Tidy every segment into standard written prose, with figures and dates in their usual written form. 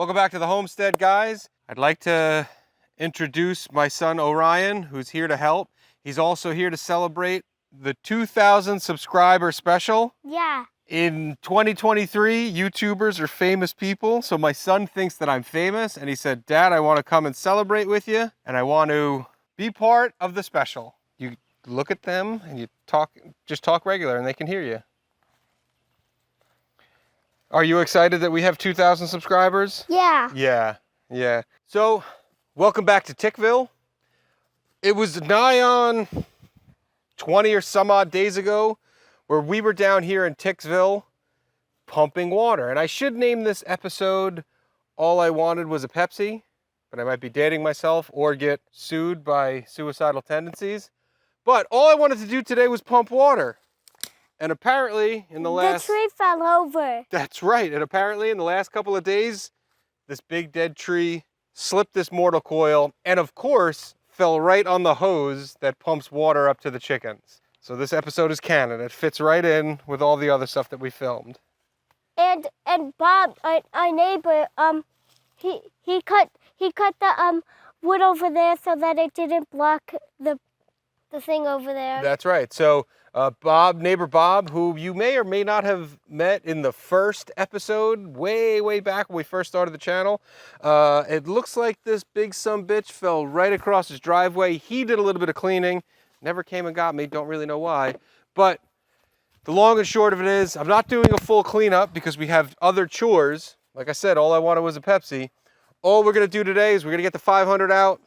Welcome back to the homestead, guys. I'd like to introduce my son Orion, who's here to help. He's also here to celebrate the 2,000 subscriber special. Yeah. In 2023, YouTubers are famous people, so my son thinks that I'm famous, and he said, Dad, I want to come and celebrate with you, and I want to be part of the special. You look at them and you just talk regular, and they can hear you. Are you excited that we have 2,000 subscribers? Yeah. Yeah. So, welcome back to Tickville. It was nigh on 20 or some odd days ago where we were down here in Ticksville pumping water. And I should name this episode All I Wanted Was a Pepsi, but I might be dating myself or get sued by suicidal tendencies. But all I wanted to do today was pump water. And apparently in the last... The tree fell over. That's right. And apparently in the last couple of days, this big dead tree slipped this mortal coil and of course fell right on the hose that pumps water up to the chickens. So this episode is canon. It fits right in with all the other stuff that we filmed. And Bob, our neighbor, he cut the wood over there so that it didn't block the thing over there. That's right. So neighbor Bob, who you may or may not have met in the first episode, way back when we first started the channel. It looks like this big sumbitch fell right across his driveway. He did a little bit of cleaning, never came and got me, don't really know why. But the long and short of it is, I'm not doing a full cleanup because we have other chores. Like I said, all I wanted was a Pepsi. All we're gonna do today is we're gonna get the 500 out.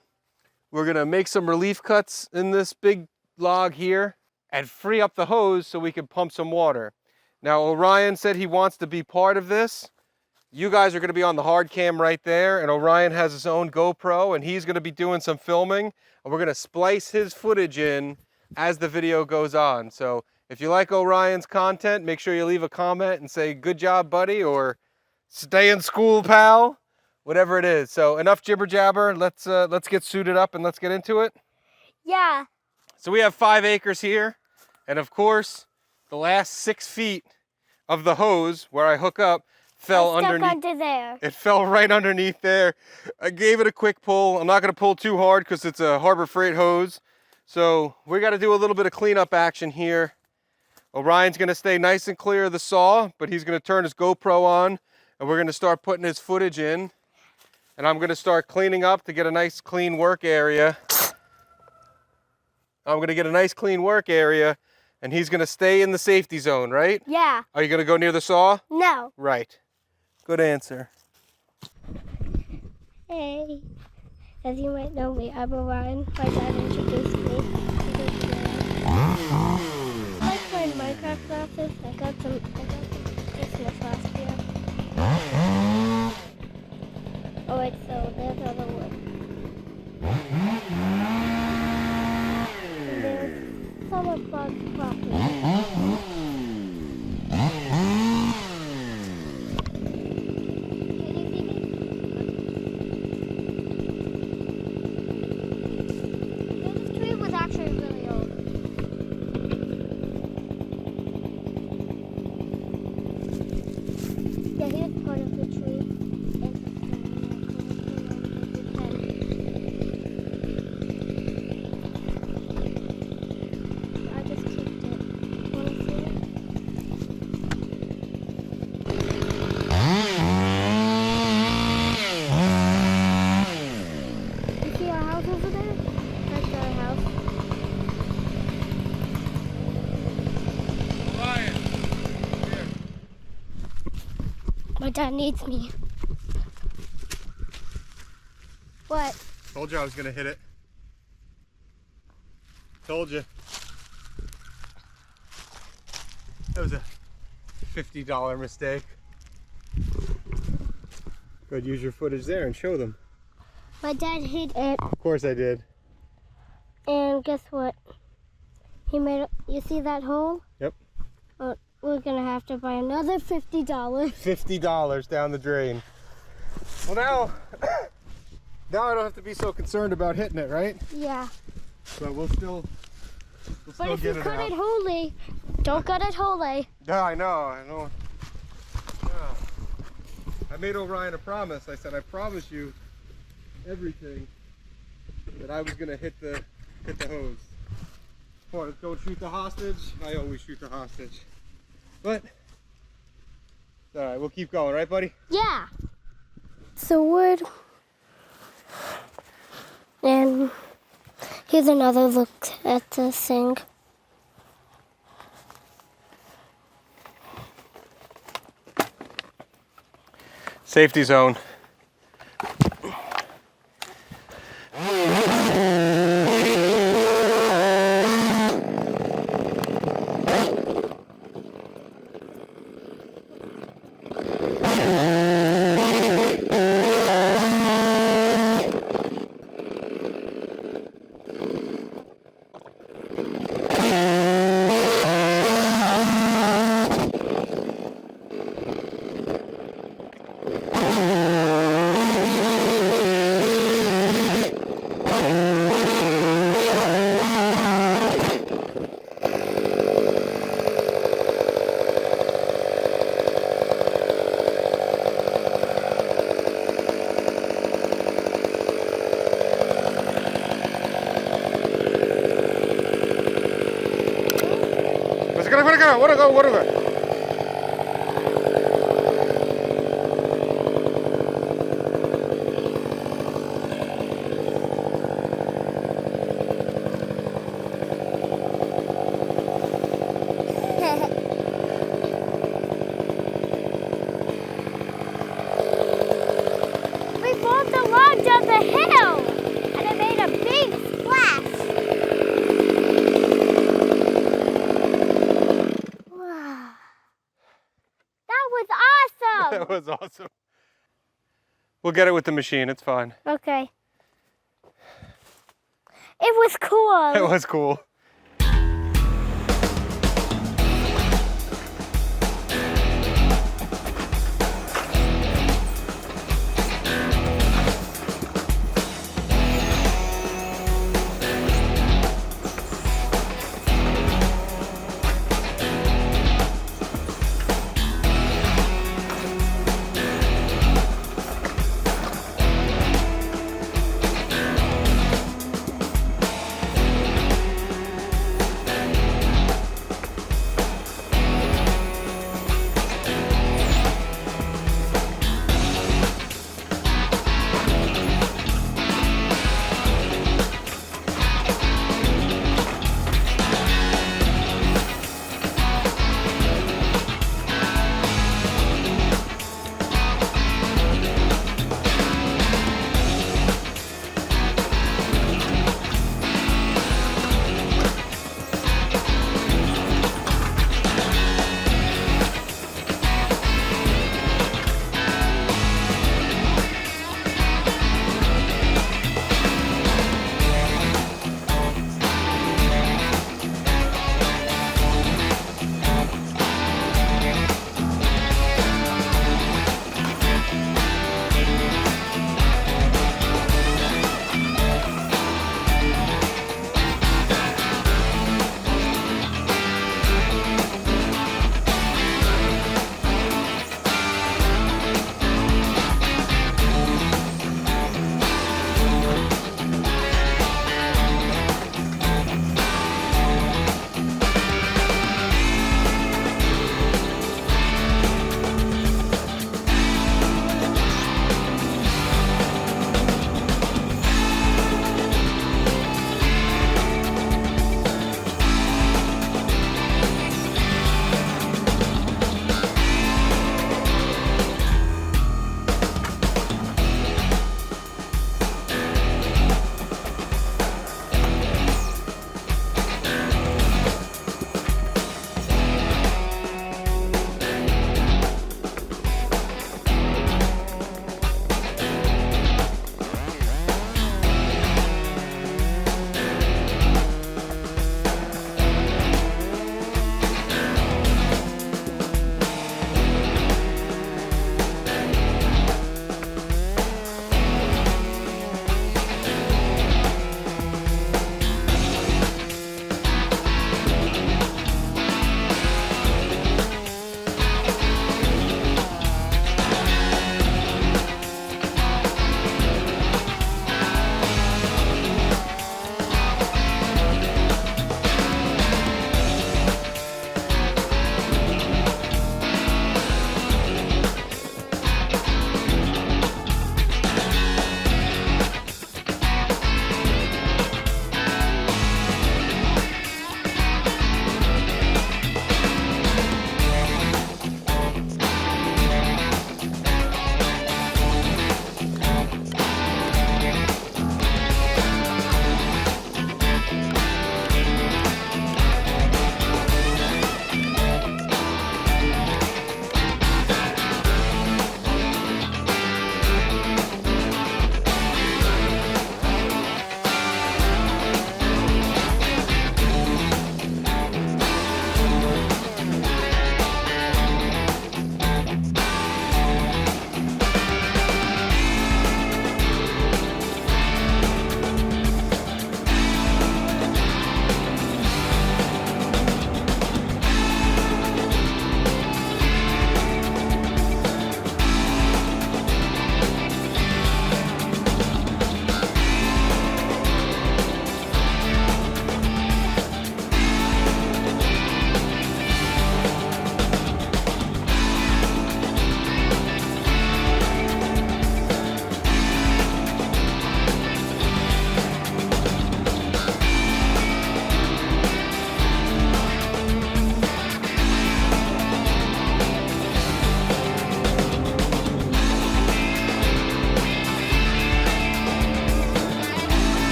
We're gonna make some relief cuts in this big log here and free up the hose so we can pump some water. Now, Orion said he wants to be part of this. You guys are gonna be on the hard cam right there, and Orion has his own GoPro, and he's gonna be doing some filming, and we're gonna splice his footage in as the video goes on. So if you like Orion's content, make sure you leave a comment and say, good job, buddy, or stay in school, pal, whatever it is. So enough jibber jabber, let's get suited up and let's get into it. Yeah. So we have 5 acres here. And of course, the last 6 feet of the hose where I hook up fell underneath. Under there. It fell right underneath there. I gave it a quick pull. I'm not going to pull too hard because it's a Harbor Freight hose. So we got to do a little bit of cleanup action here. Orion's going to stay nice and clear of the saw, but he's going to turn his GoPro on and we're going to start putting his footage in. And I'm going to start cleaning up to get a nice clean work area. And he's gonna stay in the safety zone, right? Yeah. Are you gonna go near the saw? No. Right. Good answer. Hey. As you might know me, I'm Orion. My dad introduced me. I like playing Minecraft glasses. I got some Christmas last year. Oh wait, so there's other one. And there's some of Bob's property. My dad needs me. What? Told you I was gonna hit it. Told you. That was a $50 mistake. Go ahead, use your footage there and show them. My dad hit it. Of course I did. And guess what? He made. You see that hole? Yep. Well, we're gonna have to buy another $50. $50 down the drain. Well, now I don't have to be so concerned about hitting it, right? Yeah. But we'll still But if you cut it wholly, don't cut it wholly. Yeah, I know. Yeah. I made Orion a promise. I said, I promise you everything that I was gonna hit the hose. Come on, let's go shoot the hostage. I always shoot the hostage. But it's all right, we'll keep going, right, buddy? Yeah. So wood. And here's another look at the thing. Safety zone. What are we? We pulled the log down the hill, and it made a big splash. Wow. That was awesome. That was awesome. We'll get it with the machine, it's fine. Okay. It was cool. It was cool.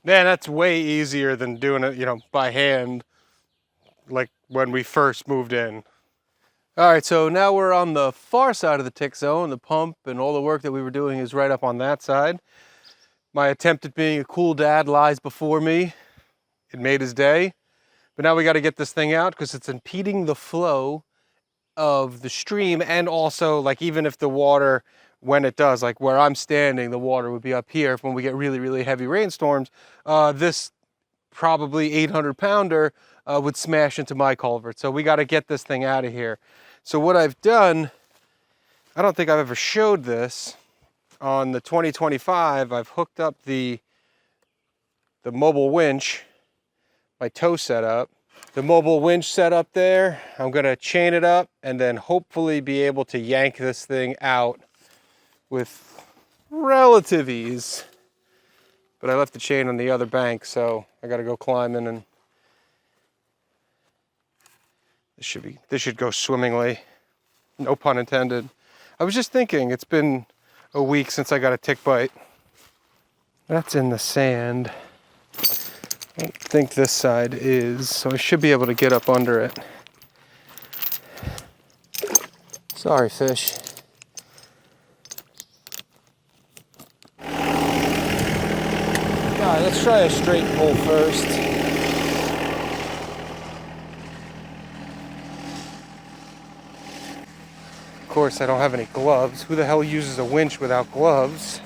Man, that's way easier than doing it, you know, by hand, like when we first moved in. All right, so now we're on the far side of the tick zone. The pump and all the work that we were doing is right up on that side. My attempt at being a cool dad lies before me. It made his day. But now we got to get this thing out because it's impeding the flow of the stream, and also, like, even if the water, when it does, like where I'm standing, the water would be up here when we get really, really heavy rainstorms. This probably 800-pounder would smash into my culvert. So we got to get this thing out of here. So what I've done, I don't think I've ever showed this. On the 2025, I've hooked up the mobile winch, my tow setup. The mobile winch setup there, I'm gonna chain it up and then hopefully be able to yank this thing out with relative ease. But I left the chain on the other bank, so I gotta go climbing, and this should go swimmingly. No pun intended. I was just thinking, it's been a week since I got a tick bite. That's in the sand. I don't think this side is, so I should be able to get up under it. Sorry, fish. Alright, let's try a straight pull first. Of course, I don't have any gloves. Who the hell uses a winch without gloves?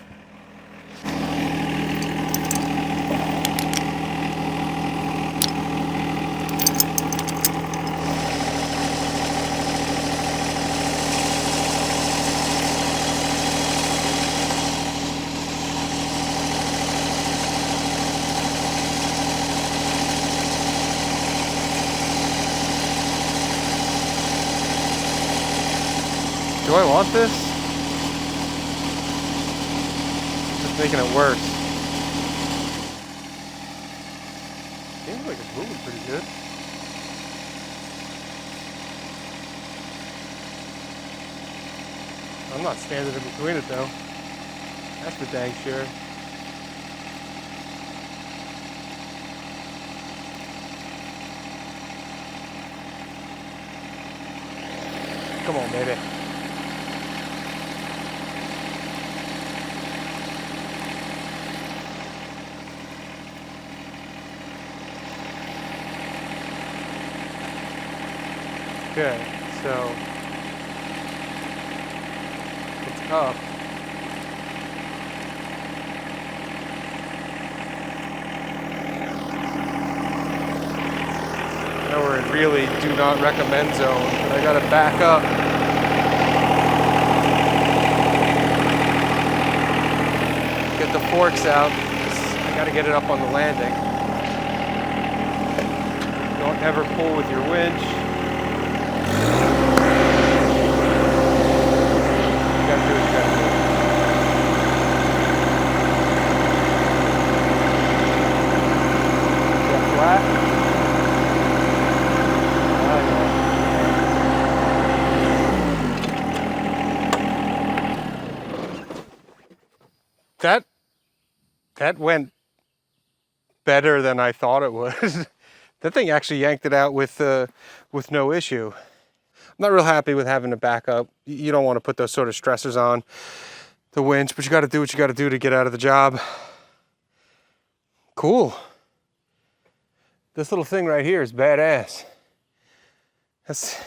Do I want this? Just making it worse. Seems like it's moving pretty good. I'm not standing in between it though. That's for dang sure. Come on, baby. Okay, so it's up. Now we're in really do not recommend zone, but I gotta back up. Get the forks out. I gotta get it up on the landing. Don't ever pull with your winch. That went better than I thought it would. That thing actually yanked it out with no issue. I'm not real happy with having to back up. You don't want to put those sort of stressors on the winch, but you got to do what you got to do to get out of the job. Cool. This little thing right here is badass. That's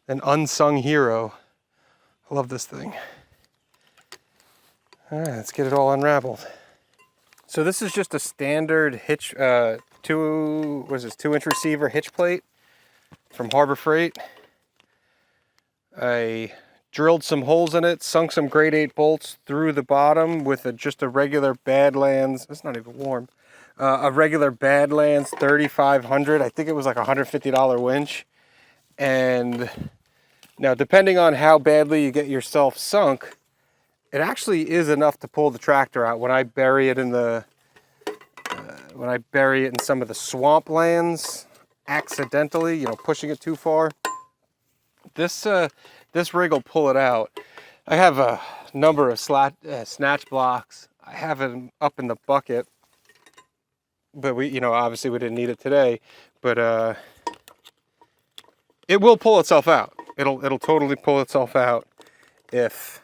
an unsung hero. I love this thing. All right, let's get it all unraveled. So this is just a standard hitch, 2-inch receiver hitch plate from Harbor Freight. I drilled some holes in it, sunk some grade 8 bolts through the bottom with just a regular Badlands. It's not even warm. A regular Badlands 3500. I think it was like a $150 winch. And now, depending on how badly you get yourself sunk, it actually is enough to pull the tractor out. When I bury it in some of the swamp lands, accidentally, pushing it too far, this rig will pull it out. I have a number of snatch blocks. I have it up in the bucket. but we, you know, obviously we didn't need it today, but it will pull itself out. It'll totally pull itself out if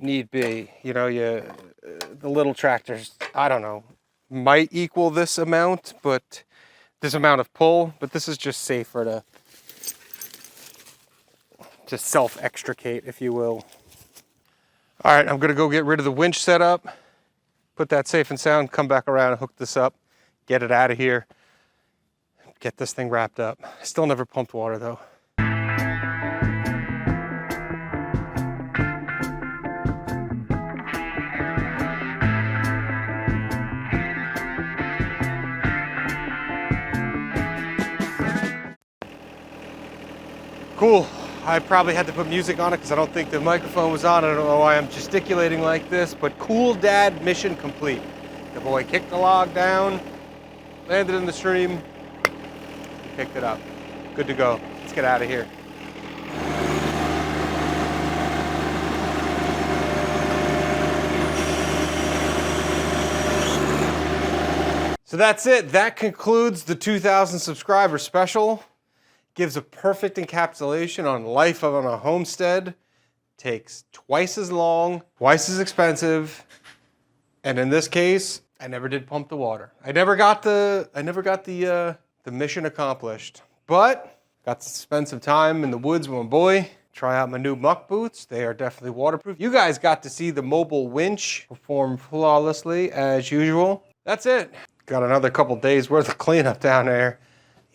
need be. You know, the little tractors, I don't know, might equal this amount, but this amount of pull, but this is just safer to self-extricate, if you will. All right, I'm gonna go get rid of the winch setup, put that safe and sound, come back around and hook this up, get it out of here, get this thing wrapped up. Still never pumped water though. Cool. I probably had to put music on it because I don't think the microphone was on. I don't know why I'm gesticulating like this, but cool dad mission complete. The boy kicked the log down, landed in the stream, picked it up. Good to go. Let's get out of here. So that's it. That concludes the 2,000 subscriber special. Gives a perfect encapsulation on life on a homestead. Takes twice as long, twice as expensive, and in this case, I never did pump the water. I never got the mission accomplished. But got to spend some time in the woods with my boy. Try out my new muck boots. They are definitely waterproof. You guys got to see the mobile winch perform flawlessly as usual. That's it. Got another couple days worth of cleanup down there.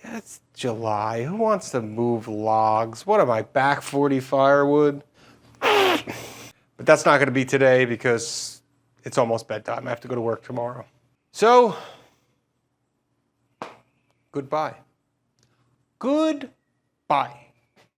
Yeah, it's July. Who wants to move logs? What am I, back 40 firewood? But that's not going to be today because it's almost bedtime. I have to go to work tomorrow. So, goodbye. Goodbye.